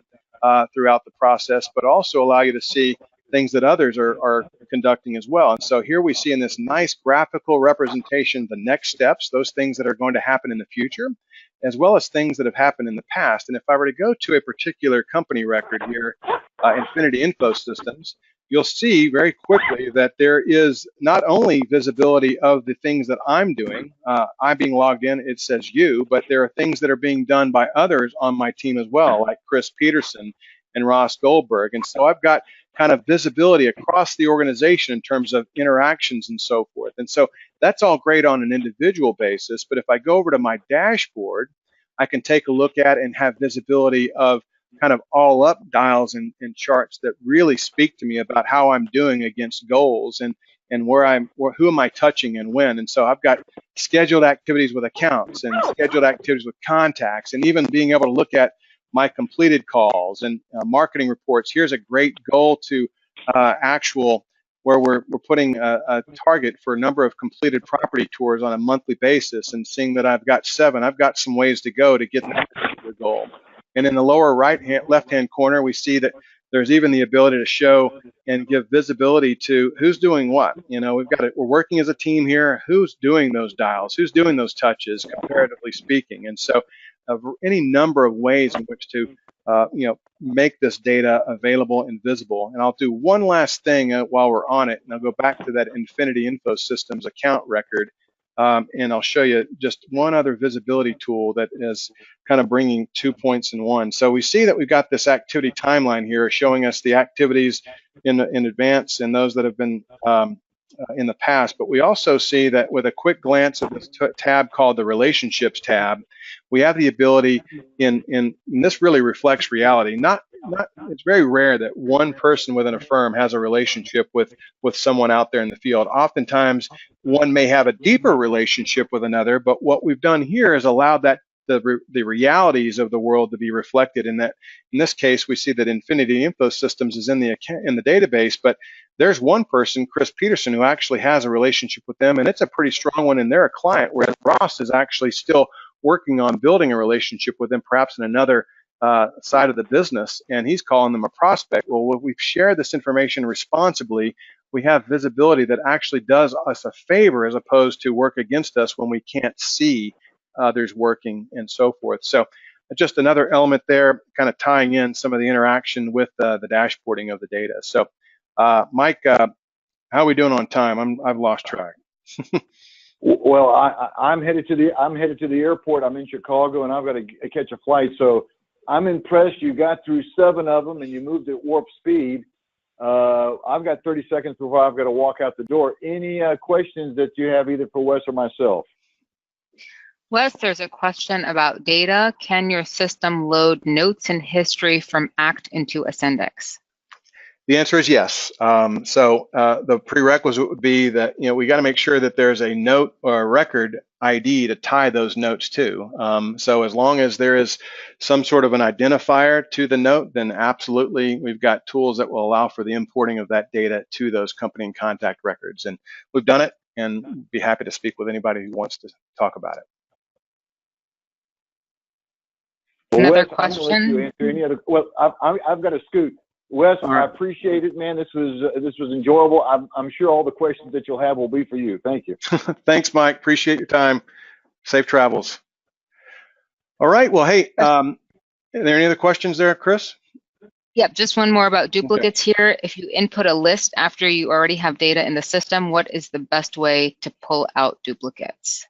S1: throughout the process, but also allow you to see things that others are conducting as well. And so here we see in this nice graphical representation the next steps, those things that are going to happen in the future, as well as things that have happened in the past. And if I were to go to a particular company record here, Infinity Info Systems, you'll see very quickly that there is not only visibility of the things that I'm doing. I'm being logged in, it says you, but there are things that are being done by others on my team as well, like Chris Peterson and Ross Goldberg. And so I've got kind of visibility across the organization in terms of interactions and so forth. And so that's all great on an individual basis. But if I go over to my dashboard, I can take a look at and have visibility of kind of all up dials and charts that really speak to me about how I'm doing against goals and who am I touching and when. And so I've got scheduled activities with accounts and scheduled activities with contacts, and even being able to look at my completed calls and marketing reports. Here's a great goal to actual where we're putting a target for a number of completed property tours on a monthly basis, and seeing that I've got 7. I've got some ways to go to get that particular goal. And in the lower left-hand corner, we see that there's even the ability to show and give visibility to who's doing what. You know, we're working as a team here. Who's doing those dials? Who's doing those touches, comparatively speaking? And so, any number of ways in which to, make this data available and visible. And I'll do one last thing while we're on it, and I'll go back to that Infinity Info Systems account record. And I'll show you just one other visibility tool that is kind of bringing 2 points in one. So we see that we've got this activity timeline here showing us the activities in advance and those that have been in the past. But we also see that with a quick glance at this tab called the Relationships tab, we have the ability and this really reflects reality. It's very rare that one person within a firm has a relationship with someone out there in the field. Oftentimes, one may have a deeper relationship with another, but what we've done here is allowed that the realities of the world to be reflected in that. In this case, we see that Infinity Info Systems is in the database, but there's one person, Chris Peterson, who actually has a relationship with them, and it's a pretty strong one, and they're a client, whereas Ross is actually still working on building a relationship with them, perhaps in another side of the business, and he's calling them a prospect. Well, when we've shared this information responsibly, we have visibility that actually does us a favor as opposed to work against us when we can't see others working and so forth. So just another element there, kind of tying in some of the interaction with the dashboarding of the data. So Mike, how are we doing on time? I've lost track.
S2: Well, I'm headed to the airport. I'm in Chicago, and I've got to catch a flight. So I'm impressed. You got through 7 of them, and you moved at warp speed. I've got 30 seconds before I've got to walk out the door. Any questions that you have either for Wes or myself?
S3: Wes, there's a question about data. Can your system load notes and history from ACT into Ascendix?
S1: The answer is yes. So the prerequisite would be that we got to make sure that there's a note or a record ID to tie those notes to. So as long as there is some sort of an identifier to the note, then absolutely we've got tools that will allow for the importing of that data to those company and contact records. And we've done it, and be happy to speak with anybody who wants to talk about it.
S2: Well,
S3: Another
S2: Wes,
S3: question?
S2: I've got to scoot. Wes,
S1: right.
S2: I appreciate it, man. This was enjoyable. I'm sure all the questions that you'll have will be for you. Thank you.
S1: Thanks, Mike. Appreciate your time. Safe travels. All right. Well, hey, are there any other questions there, Chris?
S3: Yep, just one more about duplicates here. If you input a list after you already have data in the system, what is the best way to pull out duplicates?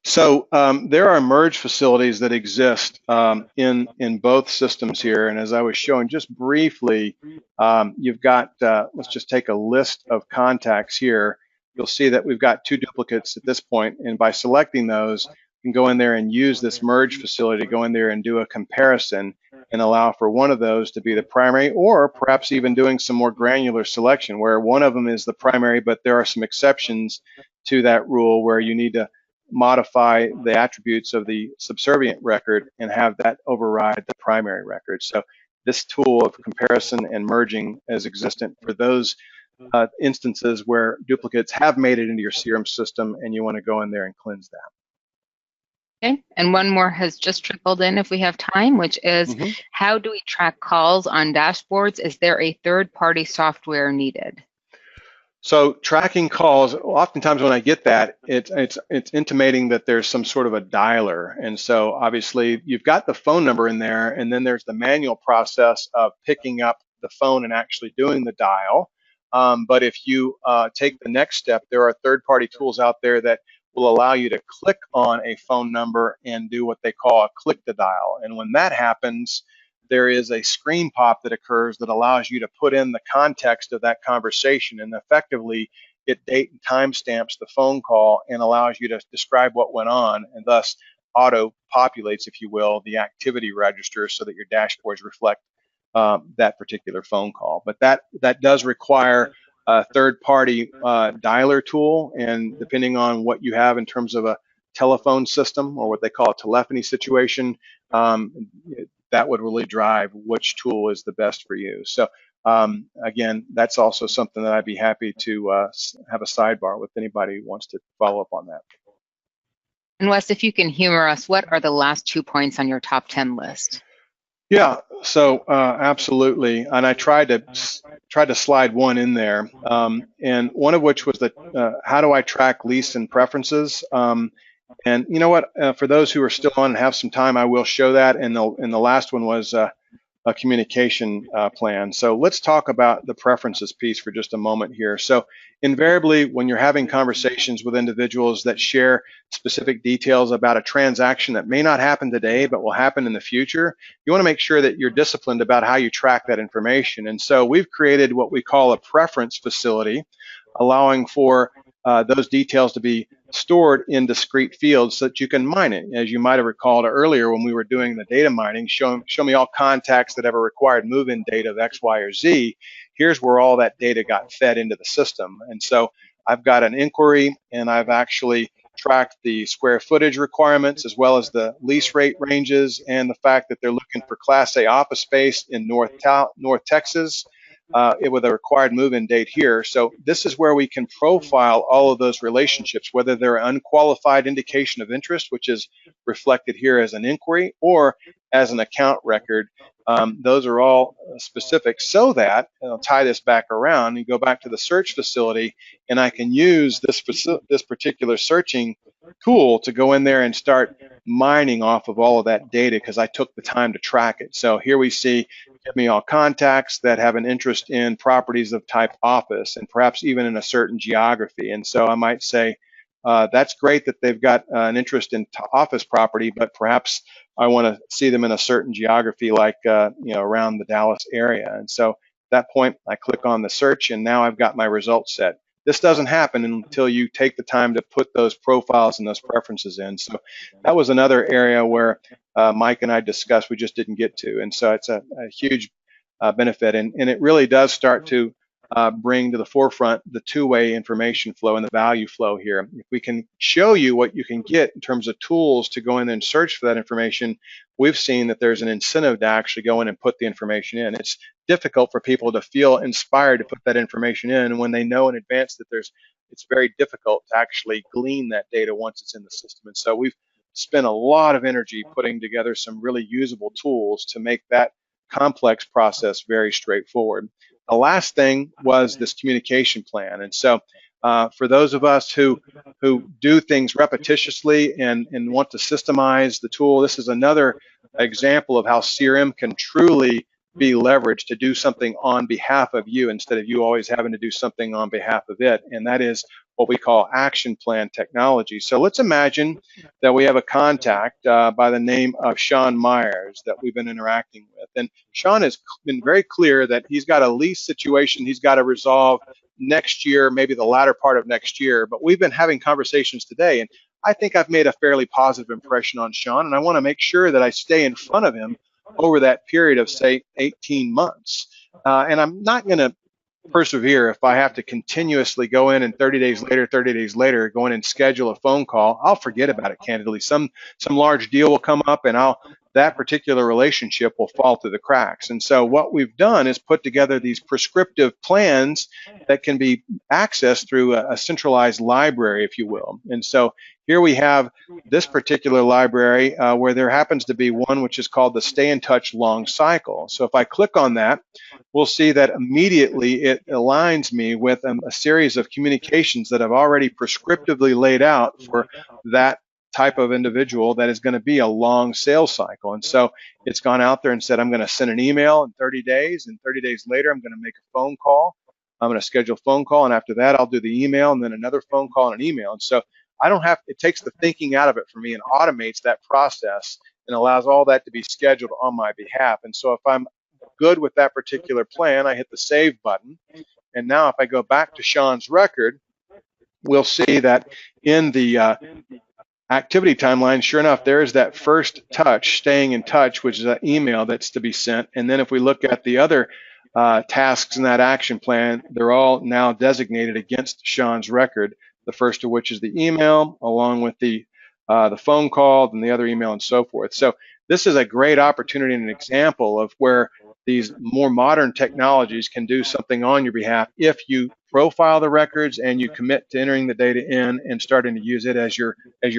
S1: So there are merge facilities that exist in both systems here, and as I was showing just briefly, you've got, let's just take a list of contacts here. You'll see that we've got 2 duplicates at this point, and by selecting those, you can go in there and use this merge facility to go in there and do a comparison and allow for one of those to be the primary, or perhaps even doing some more granular selection where one of them is the primary, but there are some exceptions to that rule where you need to modify the attributes of the subservient record and have that override the primary record. So this tool of comparison and merging is existent for those instances where duplicates have made it into your CRM system and you want to go in there and cleanse that.
S3: Okay, and one more has just trickled in if we have time, which is how do we track calls on dashboards? Is there a third-party software needed?
S1: So tracking calls, oftentimes when I get that, it's intimating that there's some sort of a dialer. And so obviously you've got the phone number in there, and then there's the manual process of picking up the phone and actually doing the dial. But if you take the next step, there are third-party tools out there that will allow you to click on a phone number and do what they call a click to dial. And when that happens, there is a screen pop that occurs that allows you to put in the context of that conversation, and effectively it date and time stamps the phone call and allows you to describe what went on, and thus auto populates, if you will, the activity register so that your dashboards reflect that particular phone call. But that does require a third-party dialer tool, and depending on what you have in terms of a telephone system or what they call a telephony situation, that would really drive which tool is the best for you. So again, that's also something that I'd be happy to have a sidebar with anybody who wants to follow up on that.
S3: And Wes, if you can humor us, what are the last 2 points on your top 10 list?
S1: Yeah, so absolutely, and I tried to slide one in there, and one of which was the how do I track lease and preferences? And you know what? For those who are still on and have some time, I will show that. And the last one was a communication plan. So let's talk about the preferences piece for just a moment here. So invariably, when you're having conversations with individuals that share specific details about a transaction that may not happen today, but will happen in the future, you want to make sure that you're disciplined about how you track that information. And so we've created what we call a preference facility, allowing for those details to be stored in discrete fields so that you can mine it. As you might have recalled earlier when we were doing the data mining, show me all contacts that ever required move-in data of X, Y, or Z. Here's where all that data got fed into the system. And so I've got an inquiry, and I've actually tracked the square footage requirements as well as the lease rate ranges and the fact that they're looking for Class A office space in North Texas. With a required move-in date here. So this is where we can profile all of those relationships, whether they're an unqualified indication of interest, which is reflected here as an inquiry, or as an account record. Those are all specific so that, and I'll tie this back around, you go back to the search facility, and I can use this particular searching tool to go in there and start mining off of all of that data because I took the time to track it. So here we see, give me all contacts that have an interest in properties of type office and perhaps even in a certain geography. And so I might say, that's great that they've got an interest in office property, but perhaps I want to see them in a certain geography like around the Dallas area. And so at that point, I click on the search, and now I've got my results set. This doesn't happen until you take the time to put those profiles and those preferences in. So that was another area where Mike and I discussed we just didn't get to. And so it's a huge benefit. And it really does start to bring to the forefront the two-way information flow and the value flow here. If we can show you what you can get in terms of tools to go in and search for that information, we've seen that there's an incentive to actually go in and put the information in. It's difficult for people to feel inspired to put that information in when they know in advance that it's very difficult to actually glean that data once it's in the system. And so we've spent a lot of energy putting together some really usable tools to make that complex process very straightforward. The last thing was this communication plan. And so for those of us who do things repetitiously and want to systemize the tool, this is another example of how CRM can truly be leveraged to do something on behalf of you instead of you always having to do something on behalf of it. And that is what we call action plan technology. So let's imagine that we have a contact by the name of Sean Myers that we've been interacting with. And Sean has been very clear that he's got a lease situation he's got to resolve next year, maybe the latter part of next year. But we've been having conversations today, and I think I've made a fairly positive impression on Sean, and I want to make sure that I stay in front of him over that period of, say, 18 months. And I'm not going to persevere if I have to continuously go in and 30 days later, go in and schedule a phone call. I'll forget about it, candidly. Some large deal will come up, and that particular relationship will fall through the cracks. And so what we've done is put together these prescriptive plans that can be accessed through a centralized library, if you will. And so here we have this particular library where there happens to be one which is called the Stay in Touch Long Cycle. So if I click on that, we'll see that immediately it aligns me with a series of communications that I've already prescriptively laid out for that type of individual that is going to be a long sales cycle. And so it's gone out there and said, I'm going to send an email in 30 days, and 30 days later, I'm going to make a phone call. I'm going to schedule a phone call, and after that, I'll do the email, and then another phone call and an email. And so it takes the thinking out of it for me and automates that process. and allows all that to be scheduled on my behalf. And so if I'm good with that particular plan, I hit the save button. And now if I go back to Sean's record, we'll see that in the activity timeline, sure enough, there is that first touch, staying in touch, which is an email that's to be sent. And then if we look at the other tasks in that action plan, they're all now designated against Sean's record, the first of which is the email, along with the phone call and the other email and so forth. So this is a great opportunity and an example of where these more modern technologies can do something on your behalf if you profile the records and you commit to entering the data in and starting to use it as your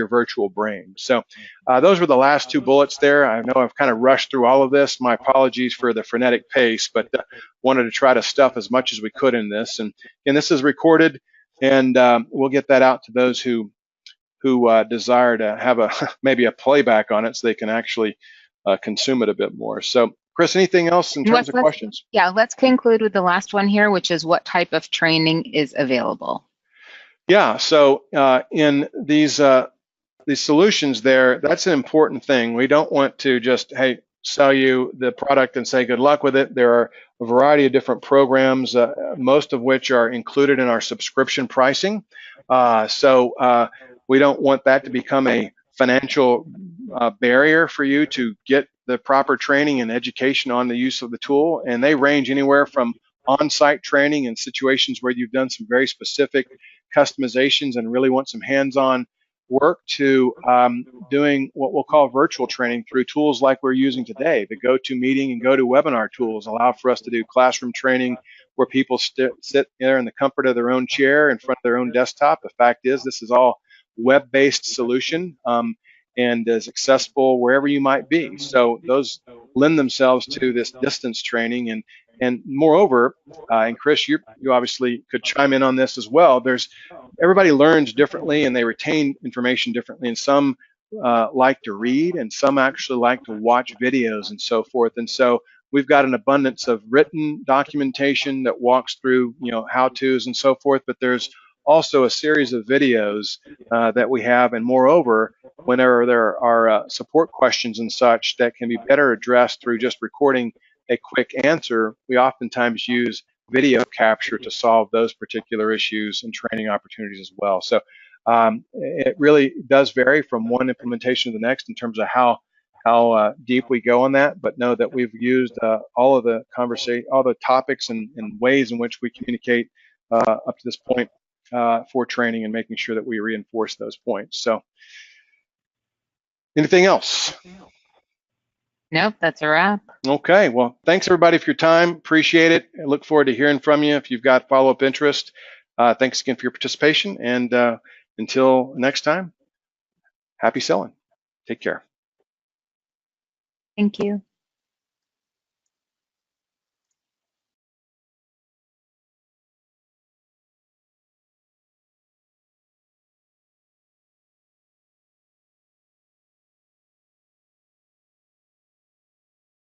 S1: virtual brain. So those were the last two bullets there. I know I've kind of rushed through all of this. My apologies for the frenetic pace, but wanted to try to stuff as much as we could in this. And this is recorded, and we'll get that out to those who desire to have maybe a playback on it so they can actually consume it a bit more. So Chris, anything else in terms of questions?
S3: Yeah, let's conclude with the last one here, which is what type of training is available?
S1: Yeah, so in these solutions there, that's an important thing. We don't want to just, hey, sell you the product and say good luck with it. There are a variety of different programs, most of which are included in our subscription pricing. So we don't want that to become a financial barrier for you to get the proper training and education on the use of the tool. And they range anywhere from on-site training in situations where you've done some very specific customizations and really want some hands-on work to doing what we'll call virtual training through tools like we're using today. The GoToMeeting and GoToWebinar tools allow for us to do classroom training where people sit there in the comfort of their own chair in front of their own desktop. The fact is, this is all web-based solution and is accessible wherever you might be. So those lend themselves to this distance training. And moreover, and Chris, you obviously could chime in on this as well. Everybody learns differently and they retain information differently. And some like to read, and some actually like to watch videos and so forth. And so we've got an abundance of written documentation that walks through, how-tos and so forth. But there's also a series of videos that we have, and moreover, whenever there are support questions and such that can be better addressed through just recording a quick answer, we oftentimes use video capture to solve those particular issues and training opportunities as well. So it really does vary from one implementation to the next in terms of how deep we go on that, but know that we've used all of the topics and ways in which we communicate up to this point for training and making sure that we reinforce those points. So anything else?
S3: Nope, that's a wrap.
S1: Okay, well, thanks everybody for your time. Appreciate it. I look forward to hearing from you if you've got follow-up interest. Thanks again for your participation, and until next time, happy selling. Take care.
S3: Thank you.